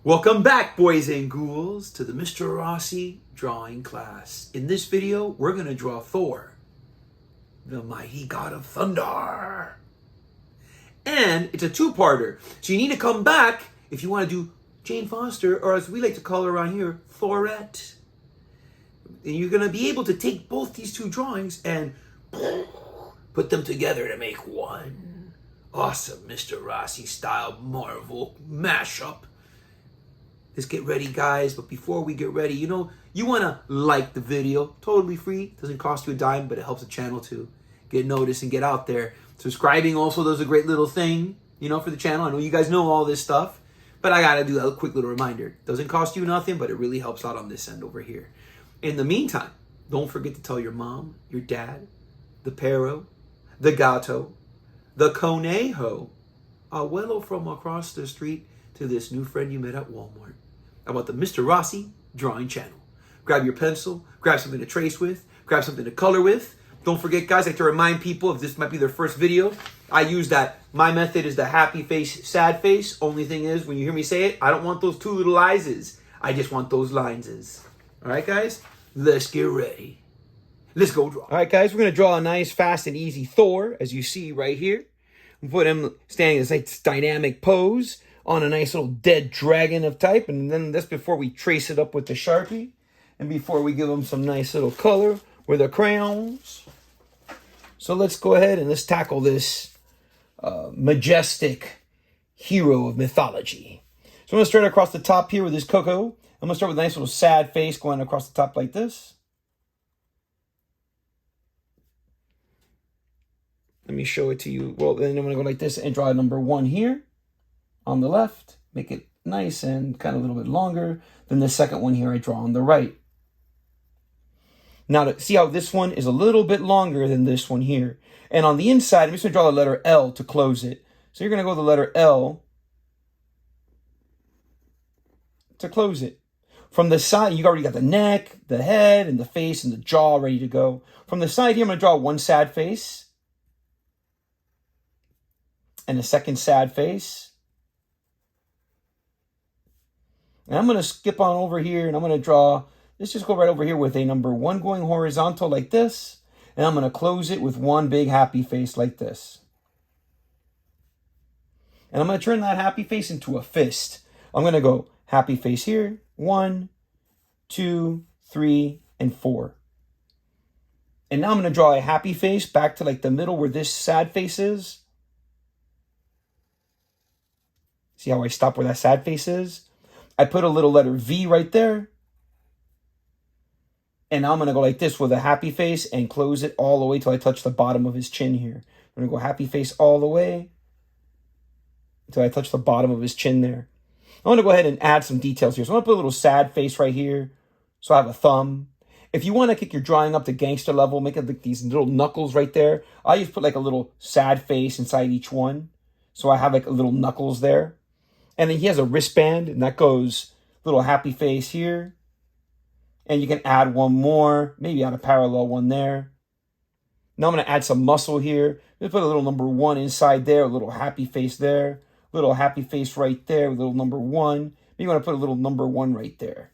Welcome back, boys and ghouls, to the MrRossi drawing class. In this video, we're going to draw Thor, the mighty god of thunder. And it's a two-parter, so you need to come back if you want to do Jane Foster, or as we like to call her around here, Thorette. And you're going to be able to take both these two drawings and put them together to make one awesome MrRossi style Marvel mashup. Let's get ready, guys. But before we get ready, you want to like the video. Totally free. Doesn't cost you a dime, but it helps the channel to get noticed and get out there. Subscribing also does a great little thing, for the channel. I know you guys know all this stuff, but I got to do a quick little reminder. Doesn't cost you nothing, but it really helps out on this end over here. In the meantime, don't forget to tell your mom, your dad, the perro, the gato, the conejo, abuelo from across the street, to this new friend you met at Walmart about the MrRossi drawing channel. Grab your pencil, grab something to trace with, grab something to color with. Don't forget, guys, I like to remind people, if this might be their first video, I use that. My method is the happy face, sad face. Only thing is, when you hear me say it, I don't want those two little eyes. I just want those lines. All right, guys? Let's get ready. Let's go draw. All right, guys, we're going to draw a nice, fast, and easy Thor, as you see right here. We'll put him standing in this nice dynamic pose on a nice little dead dragon of type. And then that's before we trace it up with the Sharpie. And before we give him some nice little color with the crayons. So let's go ahead and let's tackle this majestic hero of mythology. So I'm going to start across the top here with this Coco. I'm going to start with a nice little sad face going across the top like this. Let me show it to you. Well, then I'm going to go like this and draw a number 1 here on the left. Make it nice and kind of a little bit longer than the second one here I draw on the right. Now, to see how this one is a little bit longer than this one here. And on the inside, I'm just going to draw the letter L to close it. So you're going to go with the letter L to close it. From the side, you've already got the neck, the head, and the face, and the jaw ready to go. From the side here, I'm going to draw one sad face. And a second sad face. And I'm going to skip on over here, and I'm going to draw, let's just go right over here with a number 1 going horizontal like this. And I'm going to close it with one big happy face like this. And I'm going to turn that happy face into a fist. I'm going to go happy face here. 1, 2, 3, and 4. And now I'm going to draw a happy face back to like the middle where this sad face is. See how I stop where that sad face is? I put a little letter V right there. And now I'm going to go like this with a happy face and close it all the way till I touch the bottom of his chin here. I'm going to go happy face all the way until I touch the bottom of his chin there. I'm going to go ahead and add some details here. So I'm going to put a little sad face right here. So I have a thumb. If you want to kick your drawing up to gangster level, make it like these little knuckles right there. I just put like a little sad face inside each one. So I have like a little knuckles there. And then he has a wristband, and that goes little happy face here. And you can add one more, maybe add a parallel one there. Now I'm going to add some muscle here. Let's put a little number 1 inside there, a little happy face there, little happy face right there, a little number 1. Maybe you want to put a little number 1 right there.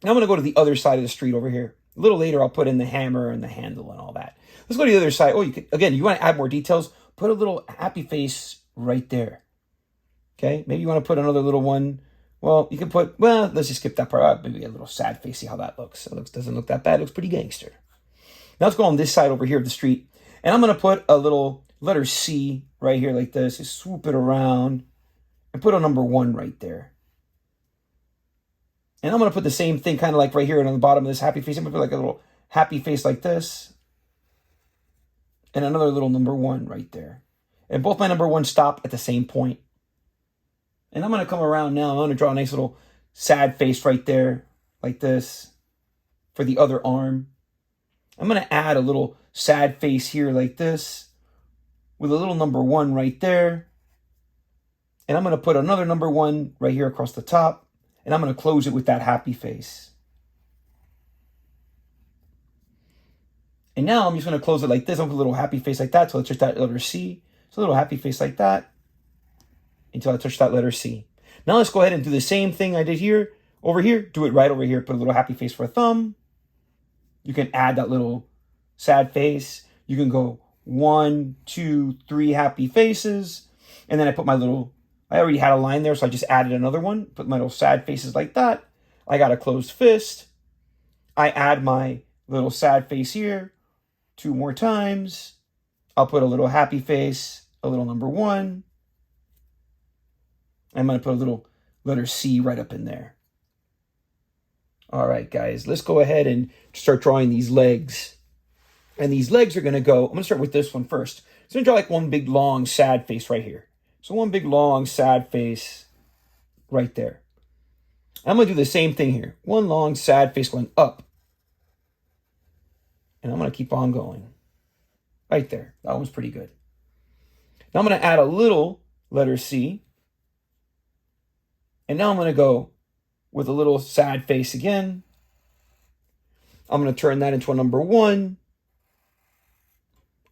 Now I'm going to go to the other side of the street over here. A little later, I'll put in the hammer and the handle and all that. Let's go to the other side. Oh, you want to add more details? Put a little happy face right there. Okay, maybe you want to put another little one. Well, you can put, let's just skip that part. Maybe a little sad face, see how that looks. It doesn't look that bad. It looks pretty gangster. Now let's go on this side over here of the street. And I'm going to put a little letter C right here like this. Just swoop it around and put a number 1 right there. And I'm going to put the same thing kind of like right here on the bottom of this happy face. I'm going to put like a little happy face like this. And another little number 1 right there. And both my number 1 stop at the same point. And I'm going to come around now. I'm going to draw a nice little sad face right there, like this, for the other arm. I'm going to add a little sad face here like this, with a little number 1 right there. And I'm going to put another number 1 right here across the top. And I'm going to close it with that happy face. And now I'm just going to close it like this. I'm going to put a little happy face like that. So it's just that letter C. So a little happy face like that. Until I touch that letter C. Now let's go ahead and do the same thing I did here, over here. Do it right over here. Put a little happy face for a thumb. You can add that little sad face. You can go 1, 2, 3 happy faces. And then I put my little, I already had a line there, so I just added another one. Put my little sad faces like that. I got a closed fist. I add my little sad face here 2 more times. I'll put a little happy face, a little number 1. I'm going to put a little letter C right up in there. All right, guys, let's go ahead and start drawing these legs. And these legs are going to go, I'm going to start with this one first. So I'm going to draw like one big, long, sad face right here. So one big, long, sad face right there. I'm going to do the same thing here. One long, sad face going up. And I'm going to keep on going. Right there. That one's pretty good. Now I'm going to add a little letter C. And now I'm going to go with a little sad face again. I'm going to turn that into a number 1.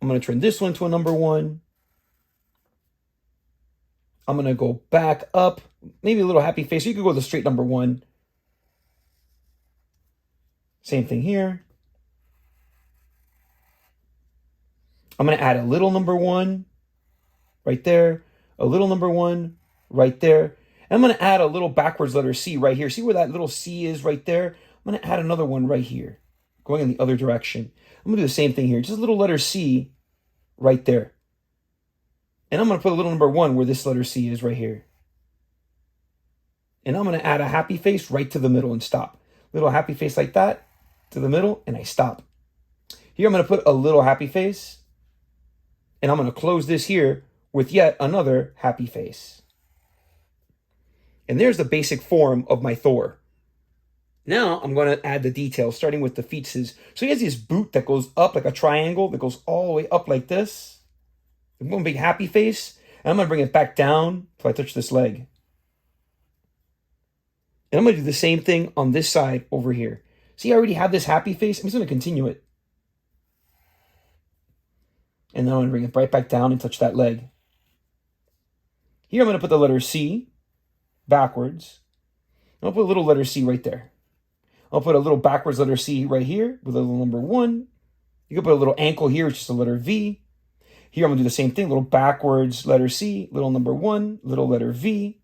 I'm going to turn this one into a number 1. I'm going to go back up, maybe a little happy face. You could go with a straight number 1. Same thing here. I'm going to add a little number 1 right there, a little number 1 right there. And I'm going to add a little backwards letter C right here. See where that little C is right there? I'm going to add another one right here, going in the other direction. I'm going to do the same thing here. Just a little letter C right there. And I'm going to put a little number 1 where this letter C is right here. And I'm going to add a happy face right to the middle and stop. Little happy face like that to the middle, and I stop. Here I'm going to put a little happy face. And I'm going to close this here with yet another happy face. And there's the basic form of my Thor. Now I'm going to add the details, starting with the feet. So he has this boot that goes up like a triangle, that goes all the way up like this. One big happy face. And I'm going to bring it back down until I touch this leg. And I'm going to do the same thing on this side over here. See, I already have this happy face. I'm just going to continue it. And then I'm going to bring it right back down and touch that leg. Here I'm going to put the letter C backwards. I'll put a little letter C right there. I'll put a little backwards letter C right here with a little number 1. You can put a little ankle here, which is a letter V. Here I'm going to do the same thing. Little backwards letter C, little number 1, little letter V.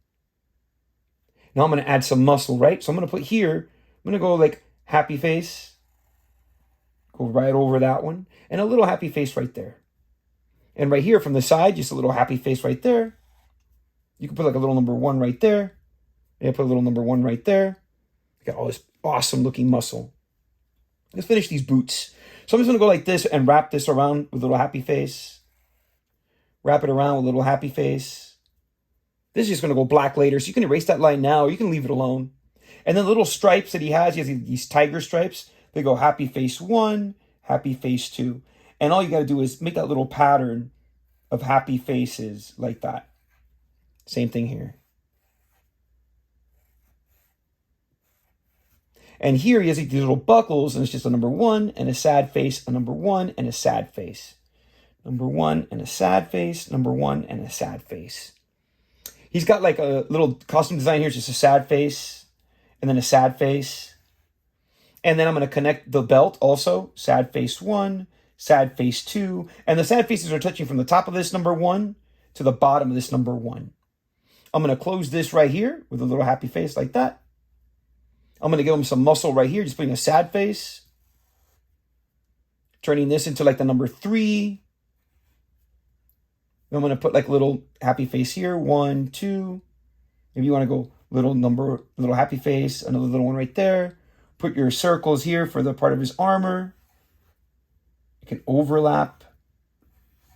Now I'm going to add some muscle, right? So I'm going to put here, I'm going to go like happy face. Go right over that one. And a little happy face right there. And right here from the side, just a little happy face right there. You can put like a little number 1 right there. And put a little number 1 right there. You got all this awesome looking muscle. Let's finish these boots. So I'm just going to go like this and wrap this around with a little happy face. Wrap it around with a little happy face. This is just going to go black later. So you can erase that line now or you can leave it alone. And then the little stripes that he has these tiger stripes. They go happy face 1, happy face 2. And all you got to do is make that little pattern of happy faces like that. Same thing here. And here he has these little buckles, and it's just a number 1 and a sad face, a number 1 and a sad face. Number 1 and a sad face, number 1 and a sad face. He's got like a little costume design here, just a sad face, and then a sad face. And then I'm going to connect the belt also, sad face 1, sad face 2. And the sad faces are touching from the top of this number 1 to the bottom of this number 1. I'm going to close this right here with a little happy face like that. I'm going to give him some muscle right here, just putting a sad face. Turning this into like the number 3. I'm going to put like a little happy face here. 1, 2. Maybe you want to go little happy face, another little one right there. Put your circles here for the part of his armor. You can overlap. I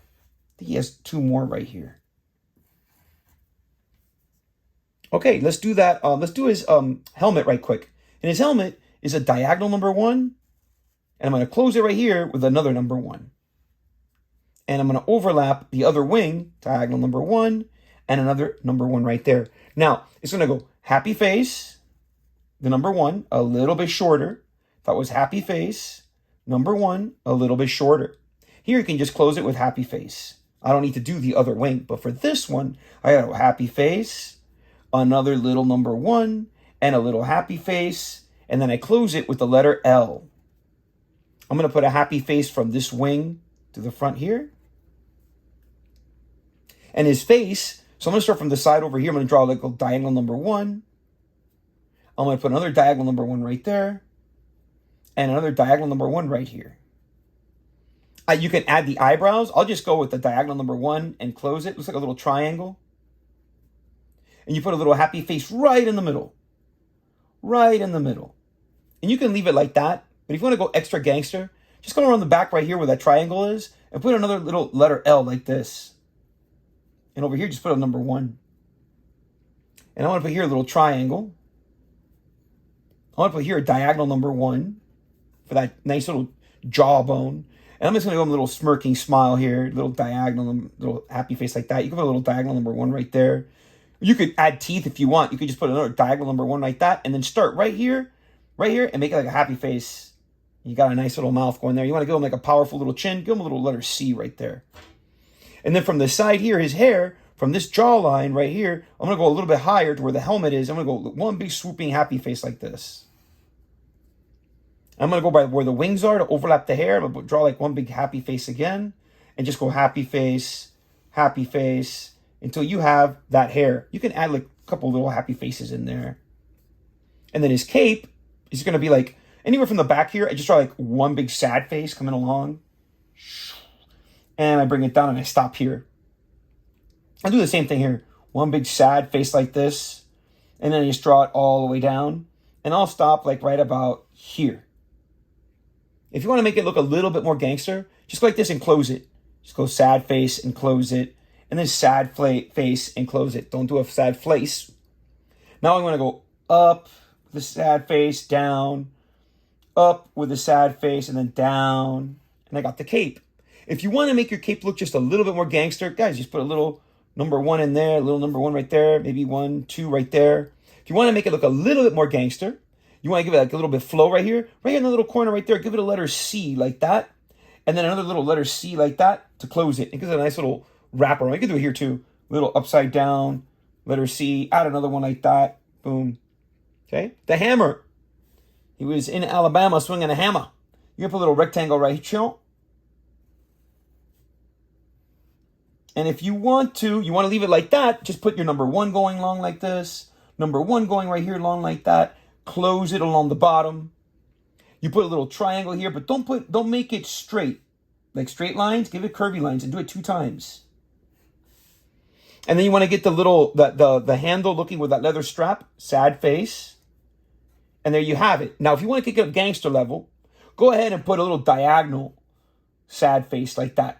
think he has 2 more right here. Okay, let's do that. Let's do his helmet right quick. And his helmet is a diagonal number 1. And I'm going to close it right here with another number 1. And I'm going to overlap the other wing, diagonal number 1, and another number 1 right there. Now, it's going to go happy face, the number 1, a little bit shorter. That was happy face, number 1, a little bit shorter. Here you can just close it with happy face. I don't need to do the other wing. But for this one, I got a happy face, another little number 1, and a little happy face. And then I close it with the letter L. I'm going to put a happy face from this wing to the front here. And his face, so I'm going to start from the side over here. I'm going to draw like a diagonal number 1. I'm going to put another diagonal number 1 right there. And another diagonal number 1 right here. You can add the eyebrows. I'll just go with the diagonal number 1 and close it. Looks like a little triangle. And you put a little happy face right in the middle. Right in the middle. And you can leave it like that. But if you want to go extra gangster, just go around the back right here where that triangle is and put another little letter L like this. And over here, just put a number 1. And I want to put here a little triangle. I want to put here a diagonal number 1 for that nice little jawbone. And I'm just going to go with a little smirking smile here, little diagonal, little happy face like that. You can put a little diagonal number 1 right there. You could add teeth if you want. You could just put another diagonal number 1 like that, and then start right here, and make it like a happy face. You got a nice little mouth going there. You want to give him like a powerful little chin, give him a little letter C right there. And then from the side here, his hair, from this jawline right here, I'm going to go a little bit higher to where the helmet is. I'm going to go one big swooping happy face like this. I'm going to go by where the wings are to overlap the hair. I'm going to draw like one big happy face again. And just go happy face, until you have that hair. You can add like a couple little happy faces in there. And then his cape is going to be like, anywhere from the back here, I just draw like one big sad face coming along. And I bring it down and I stop here. I'll do the same thing here. One big sad face like this. And then I just draw it all the way down. And I'll stop like right about here. If you want to make it look a little bit more gangster, just go like this and close it. Just go sad face and close it. And then sad face and close it. Don't do a sad face. Now I'm going to go up with the sad face, down, up with the sad face, and then down. And I got the cape. If you want to make your cape look just a little bit more gangster, guys, just put a little number 1 in there, a little number 1 right there, maybe 1, 2 right there. If you want to make it look a little bit more gangster, you want to give it like a little bit of flow right here in the little corner right there, give it a letter C like that, and then another little letter C like that to close it. It gives it a nice little wrap around. You can do it here too. Little upside down, letter C, add another one like that, boom. Okay, the hammer. He was in Alabama swinging a hammer. You can put a little rectangle right here. And if you want to leave it like that, just put your number 1 going long like this, number 1 going right here long like that, close it along the bottom. You put a little triangle here, but don't make it straight, like straight lines, give it curvy lines and do it 2 times. And then you want to get the handle looking with that leather strap, sad face. And there you have it. Now, if you want to kick it up gangster level, go ahead and put a little diagonal sad face like that.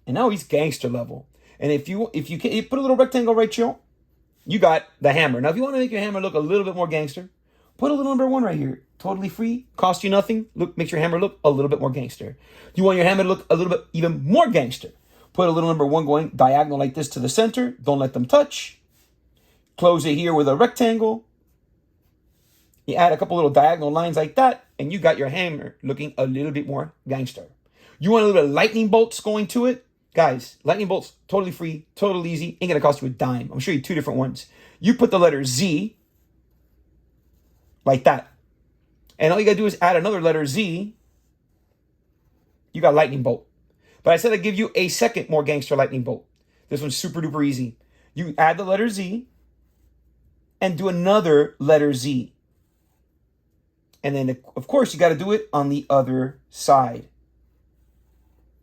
And now he's gangster level. And if you put a little rectangle right here, you got the hammer. Now, if you want to make your hammer look a little bit more gangster, put a little number 1 right here. Totally free, cost you nothing. Look, makes your hammer look a little bit more gangster. You want your hammer to look a little bit even more gangster. Put a little number 1 going diagonal like this to the center. Don't let them touch. Close it here with a rectangle. You add a couple little diagonal lines like that, and you got your hammer looking a little bit more gangster. You want a little bit of lightning bolts going to it? Guys, lightning bolts, totally free, totally easy. Ain't going to cost you a dime. I'm going to show you 2 different ones. You put the letter Z like that. And all you got to do is add another letter Z. You got lightning bolt. But I said I'd give you a second more gangster lightning bolt. This one's super duper easy. You add the letter Z and do another letter Z. And then, of course, you got to do it on the other side.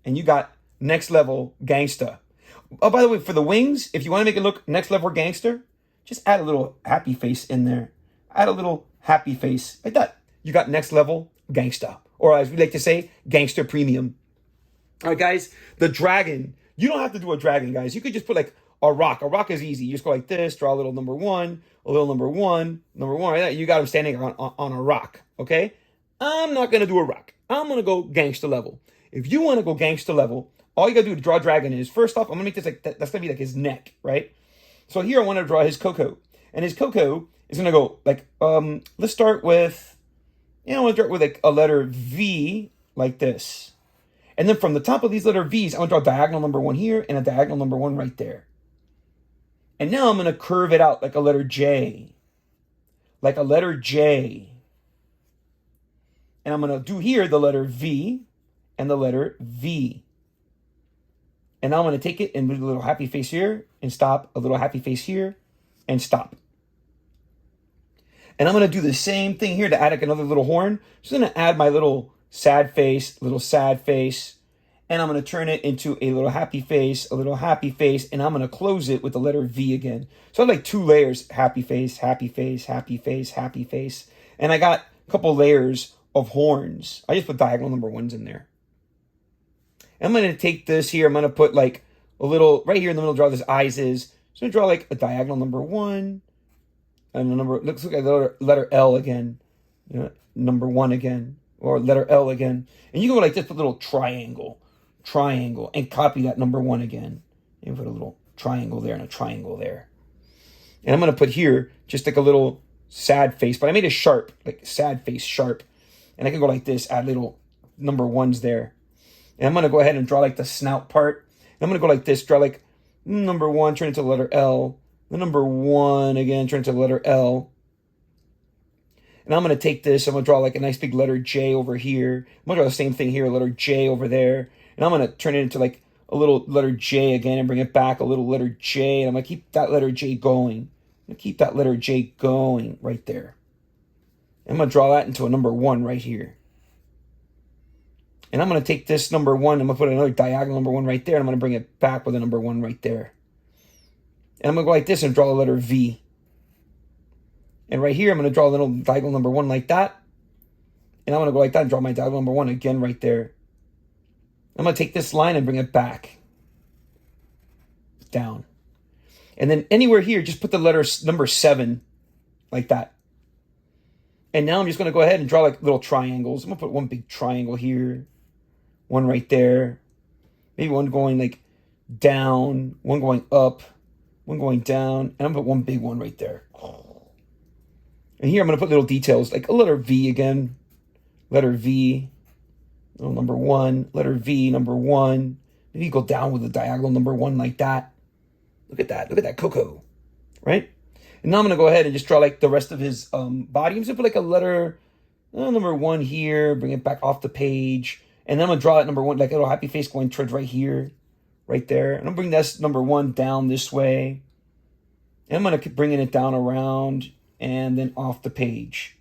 And you got next level gangsta. Oh, by the way, for the wings, if you want to make it look next level gangster, just add a little happy face in there. Add a little happy face like that. You got next level gangsta. Or as we like to say, gangster premium. All right, guys, the dragon. You don't have to do a dragon, guys. You could just put like a rock. A rock is easy. You just go like this, draw a little number 1, a little number 1, number 1, right there. You got him standing on a rock, okay? I'm not going to do a rock. I'm going to go gangster level. If you want to go gangster level, all you got to do to draw dragon is, first off, I'm going to make this like, that's going to be like his neck, right? So here I want to draw his cocoa. And his cocoa is going to go like, let's start with, I want to start with like a letter V like this. And then from the top of these letter V's, I want to draw diagonal number 1 here and a diagonal number 1 right there. And now I'm going to curve it out like a letter J. Like a letter J. And I'm going to do here the letter V and the letter V. And now I'm going to take it and do a little happy face here and stop. A little happy face here and stop. And I'm going to do the same thing here to add like another little horn. Just going to add my little sad face, and I'm going to turn it into a little happy face, and I'm going to close it with the letter V again. So I have like 2 layers, happy face, happy face, happy face, happy face. And I got a couple layers of horns. I just put diagonal number 1s in there. And I'm going to take this here, I'm going to put like a little, right here in the middle, draw this eyes is. So I'm going to draw like a diagonal number 1. And the number, looks like the letter L again. You know, number 1 again. Or letter L again. And you go like this, put a little triangle, and copy that number 1 again. And put a little triangle there and a triangle there. And I'm going to put here just like a little sad face. But I made it sharp, like sad face, sharp. And I can go like this, add little number 1s there. And I'm going to go ahead and draw like the snout part. And I'm going to go like this, draw like number 1, turn into the letter L. The number 1 again, turn into the letter L. And I'm going to take this, I'm going to draw like a nice big letter J over here. I'm going to draw the same thing here, a letter J over there. And I'm going to turn it into like a little letter J again and bring it back, a little letter J. And I'm going to keep that letter J going. I'm going to keep that letter J going right there. And I'm going to draw that into a number 1 right here. And I'm going to take this number 1, I'm going to put another diagonal number 1 right there. And I'm going to bring it back with a number 1 right there. And I'm going to go like this and draw the letter V. And right here, I'm going to draw a little diagonal number 1 like that. And I'm going to go like that and draw my diagonal number 1 again right there. I'm going to take this line and bring it back. Down. And then anywhere here, just put the letter number 7 like that. And now I'm just going to go ahead and draw like little triangles. I'm going to put one big triangle here. One right there. Maybe one going like down. One going up. One going down. And I'm going to put one big one right there. And here I'm going to put little details, like a letter V again. Letter V. Little number 1. Letter V, number 1. Maybe you go down with a diagonal number 1 like that. Look at that. Look at that Coco. Right? And now I'm going to go ahead and just draw like the rest of his body. I'm just going to put like a letter number 1 here. Bring it back off the page. And then I'm going to draw that number 1, like a little happy face going towards right here. Right there. And I'm going to bring this number 1 down this way. And I'm going to keep bringing it down around and then off the page.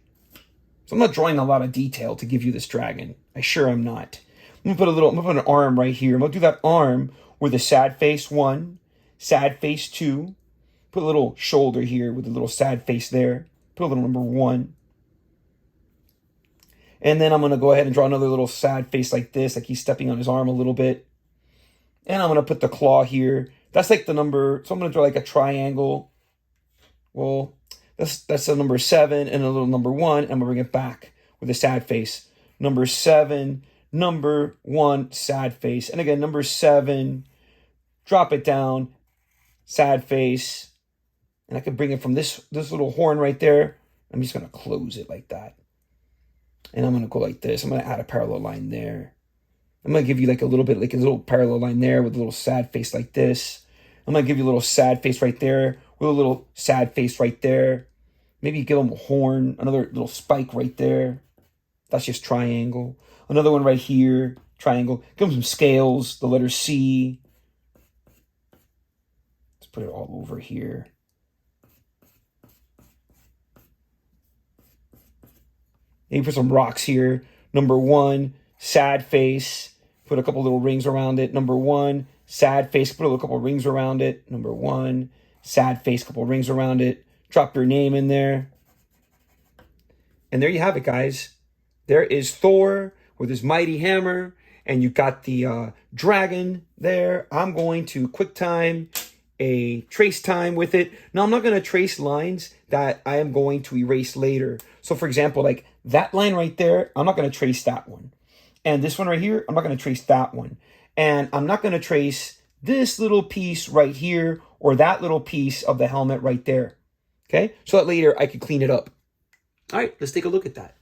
So I'm not drawing a lot of detail to give you this dragon. I sure am not. I'm going to put an arm right here. I'm going to do that arm with a sad face 1, sad face 2. Put a little shoulder here with a little sad face there. Put a little number 1. And then I'm going to go ahead and draw another little sad face like this, like he's stepping on his arm a little bit. And I'm going to put the claw here. That's like the number, so I'm going to draw like a triangle. Well, that's a number 7 and a little number 1. And I'm going to bring it back with a sad face. Number 7, number 1, sad face. And again, number 7, drop it down, sad face. And I can bring it from this little horn right there. I'm just going to close it like that. And I'm going to go like this. I'm going to add a parallel line there. I'm going to give you like a little bit, like a little parallel line there with a little sad face like this. I'm going to give you a little sad face right there with a little sad face right there. Maybe give them a horn, another little spike right there. That's just triangle. Another one right here, triangle. Give them some scales, the letter C. Let's put it all over here. Maybe put some rocks here. Number 1, sad face. Put a couple little rings around it. Number 1, sad face. Put a couple rings around it. Number 1, sad face. Couple rings around it. Drop your name in there. And there you have it, guys. There is Thor with his mighty hammer. And you got the dragon there. I'm going to QuickTime a trace time with it. Now, I'm not going to trace lines that I am going to erase later. So, for example, like that line right there, I'm not going to trace that one. And this one right here, I'm not going to trace that one. And I'm not going to trace this little piece right here or that little piece of the helmet right there. Okay? So that later I could clean it up. All right, let's take a look at that.